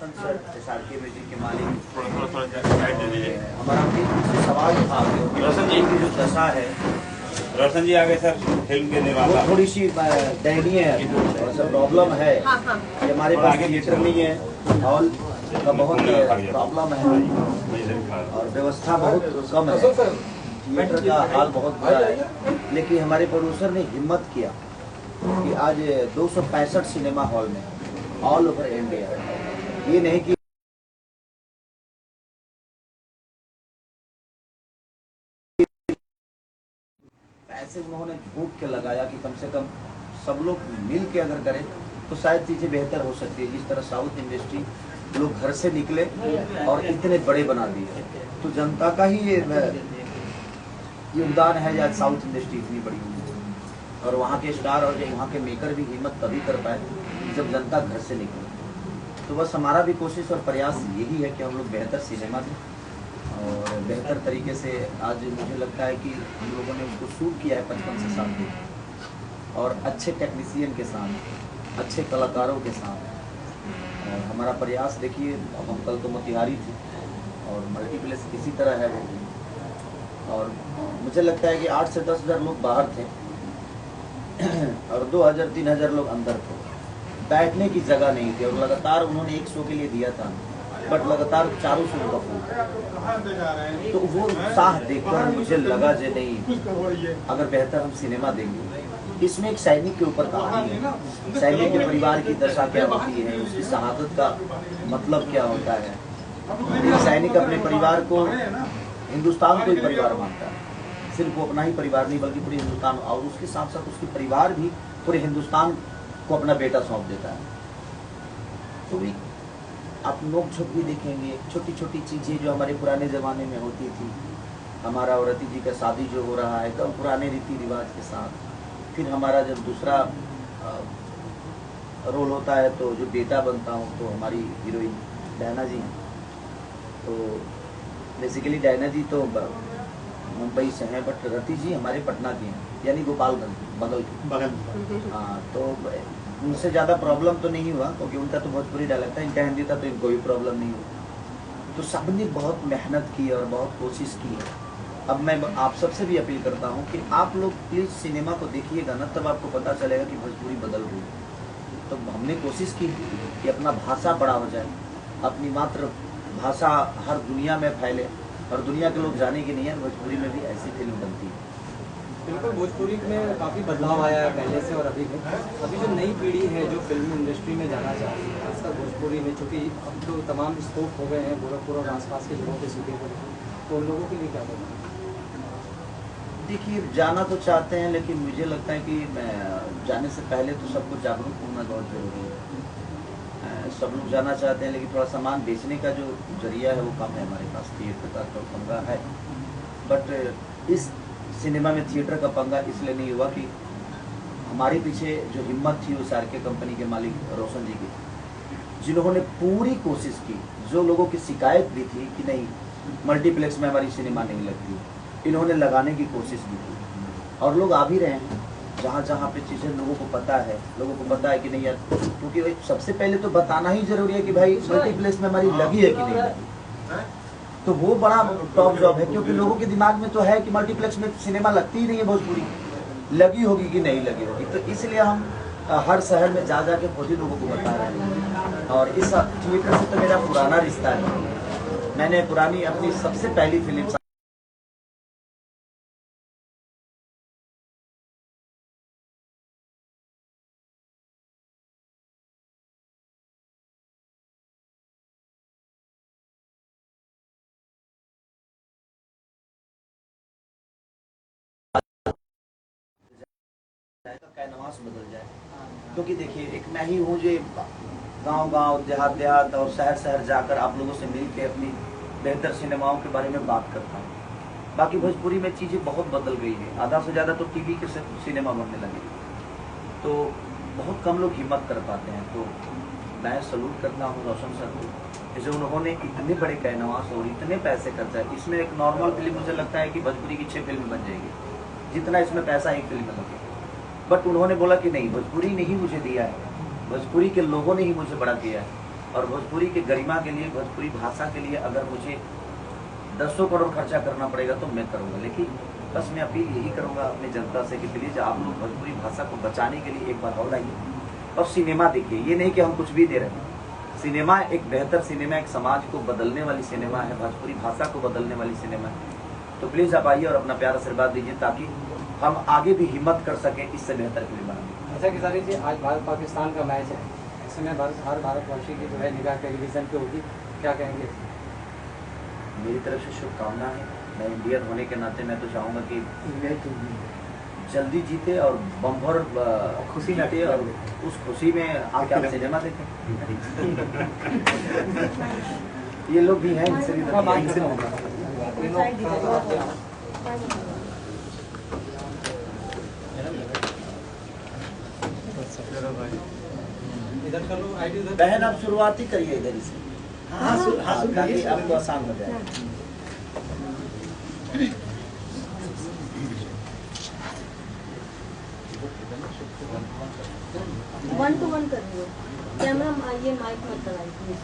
रोशन sir SRK music के मालिक, हमारा सवाल था रोशन जी की जो दशा है, रोशन जी आगे सर फिल्म के निर्माता वो थोड़ी सी दयनीय है, थोड़ा सा प्रॉब्लम है कि हमारे पास थिएटर नहीं है, हॉल का बहुत प्रॉब्लम है और व्यवस्था बहुत कम है, थिएटर का हाल बहुत बुरा है। लेकिन हमारे प्रोड्यूसर ने हिम्मत किया कि आज 265 सिनेमा हॉल में ऑल ओवर इंडिया, ये नहीं कि पैसे उन्होंने फूंक के लगाया कि कम से कम सब लोग मिल के अगर करें तो शायद चीजें बेहतर हो सकती है। जिस तरह साउथ इंडस्ट्री लोग घर से निकले और इतने बड़े बना दिए, तो जनता का ही योगदान है आज साउथ इंडस्ट्री इतनी बड़ी हुई। और वहाँ के स्टार और वहाँ के मेकर भी हिम्मत तभी कर पाए जब जनता घर से निकले। तो बस हमारा भी कोशिश और प्रयास यही है कि हम लोग बेहतर सिनेमा दें और बेहतर तरीके से। आज मुझे लगता है कि हम लोगों ने उसको शूट किया है 55 से 60 दिन और अच्छे टेक्नीशियन के साथ, अच्छे कलाकारों के साथ। और हमारा प्रयास देखिए, अब हम कल तो मोतिहारी थे और मल्टीप्लेक्स इसी तरह है वो। और मुझे लगता है कि 8 से 10 हज़ार लोग बाहर थे और 2000-3000 लोग अंदर थे। बैठने की जगह नहीं थी और लगातार उन्होंने एक शो के लिए दिया था, बट लगातार चारों शो का फूल। तो वो उत्साह देखकर मुझे लगा जे नहीं, अगर बेहतर हम सिनेमा देंगे। इसमें एक सैनिक के ऊपर कहानी है, सैनिक के परिवार की दशा क्या होती है, उसकी शहादत का मतलब क्या होता है। एक सैनिक अपने परिवार को, हिंदुस्तान को ही परिवार मानता है, सिर्फ वो अपना ही परिवार नहीं बल्कि पूरे हिंदुस्तान, और उसके साथ साथ उसके परिवार भी पूरे हिंदुस्तान को अपना बेटा सौंप देता है। तो भी आप नोक झोंक भी देखेंगे, छोटी छोटी चीजें जो हमारे पुराने जमाने में होती थी। हमारा और रति जी का शादी जो हो रहा है एकदम पुराने रीति रिवाज के साथ। फिर हमारा जब दूसरा रोल होता है तो जो बेटा बनता हूँ तो हमारी हीरोइन डायना जी हैं। तो बेसिकली डायना जी तो मुंबई से हैं, बट रति जी हमारे पटना की हैं, यानी गोपालगंज बगल। हाँ, तो उनसे ज़्यादा प्रॉब्लम तो नहीं हुआ क्योंकि उनका तो भोजपुरी डायलेक्ट था, इनका हिंदी था, तो इनको भी प्रॉब्लम नहीं हुआ। तो सबने बहुत मेहनत की और बहुत कोशिश की है। अब मैं आप सबसे भी अपील करता हूँ कि आप लोग प्लीज़ सिनेमा को देखिएगा ना, तब आपको पता चलेगा कि भोजपुरी बदल रही है। तो हमने कोशिश की कि अपना भाषा बड़ा हो जाए, अपनी मातृ भाषा हर दुनिया में फैले और दुनिया के लोग जाने की नहीं है भोजपुरी में भी ऐसी फिल्म बनती है। बिल्कुल, भोजपुरी में काफ़ी बदलाव आया है पहले से और अभी में। अभी जो नई पीढ़ी है जो फिल्म इंडस्ट्री में जाना चाहती है, खासकर भोजपुरी में, चूँकि अब तो तमाम स्कोप हो गए हैं गोरखपुर और आसपास के जगहों पे शूटिंग पर, तो उन लोगों के लिए क्या करना है? देखिए, जाना तो चाहते हैं, लेकिन मुझे लगता है कि जाने से पहले तो सबको जागरूक होना बहुत जरूरी है। सब लोग जाना चाहते हैं, लेकिन थोड़ा सामान बेचने का जो जरिया है वो कम है हमारे पास। थिएटर का तो पंगा है, बट इस सिनेमा में थिएटर का पंगा इसलिए नहीं हुआ कि हमारे पीछे जो हिम्मत थी वो SRK कंपनी के मालिक रोशन जी की, जिन्होंने पूरी कोशिश की। जो लोगों की शिकायत भी थी कि नहीं मल्टीप्लेक्स में हमारी सिनेमा नहीं लगती, इन्होंने लगाने की कोशिश भी की और लोग आ भी रहे हैं। जहाँ जहाँ पे चीज़ें लोगों को पता है कि नहीं यार, क्योंकि सबसे पहले तो बताना ही जरूरी है कि भाई मल्टीप्लेक्स में हमारी लगी है कि नहीं लगी। तो वो बड़ा टॉप जॉब है, क्योंकि लोगों के दिमाग में तो है कि मल्टीप्लेक्स में सिनेमा लगती ही नहीं है भोजपुरी, लगी होगी कि नहीं लगी होगी। तो इसलिए हम हर शहर में जा के खुद ही लोगों को बता रहे हैं। और इस थिएटर से तो मेरा पुराना रिश्ता है। मैंने पुरानी अपनी सबसे पहली फिल्म कैनवास बदल जाए, क्योंकि देखिए एक मैं ही हूँ जो गांव देहात और शहर जाकर आप लोगों से मिल के अपनी बेहतर सिनेमाओं के बारे में बात करता हूँ। बाकी भोजपुरी में चीज़ें बहुत बदल गई है, आधा से ज़्यादा तो टीवी के सिनेमा बनने लगे, तो बहुत कम लोग हिम्मत कर पाते हैं। तो मैं सलूट करता हूँ रोशन सर को, जो उन्होंने इतने बड़े कैनवास और इतने पैसे खर्चा है। इसमें एक नॉर्मल फिल्म मुझे लगता है कि भोजपुरी की 6 फिल्म बन जाएगी, जितना इसमें पैसा एक फिल्म में लगे। बट उन्होंने बोला कि नहीं, भोजपुरी ने ही मुझे दिया है, भोजपुरी के लोगों ने ही मुझे बड़ा किया है। और भोजपुरी के गरिमा के लिए, भोजपुरी भाषा के लिए अगर मुझे 10 करोड़ खर्चा करना पड़ेगा तो मैं करूँगा। लेकिन बस मैं अपील यही करूँगा अपनी जनता से कि प्लीज़ आप लोग भोजपुरी भाषा को बचाने के लिए एक बार और आइए और सिनेमा देखिए। ये नहीं कि हम कुछ भी दे रहे हैं, सिनेमा एक बेहतर सिनेमा, एक समाज को बदलने वाली सिनेमा है, भोजपुरी भाषा को बदलने वाली सिनेमा है। तो प्लीज़ आप आइए और अपना प्यार आशीर्वाद दीजिए ताकि हम आगे भी हिम्मत कर सकें इससे बेहतर फिल्म बनाने। अच्छा खेसारी जी, आज भारत पाकिस्तान का मैच है, ऐसे में हर भारतवासी की जो है निगाह टेलीविज़न पे होगी, क्या कहेंगे? मेरी तरफ से शुभकामना है। मैं इंडियन होने के नाते मैं तो चाहूँगा कि जल्दी जीते और बम्पर खुशी जीते और उस खुशी में आके आप सिनेमा देखें। ये लोग भी हैं, इनसे भी इधर कर लो, आईडी उधर। बहन आप शुरुआत ही करिए इधर से। हाँ ताकि आपको आसान हो जाए। 1 to 1 करिए, कैमरा ये माइक मत लगाइए।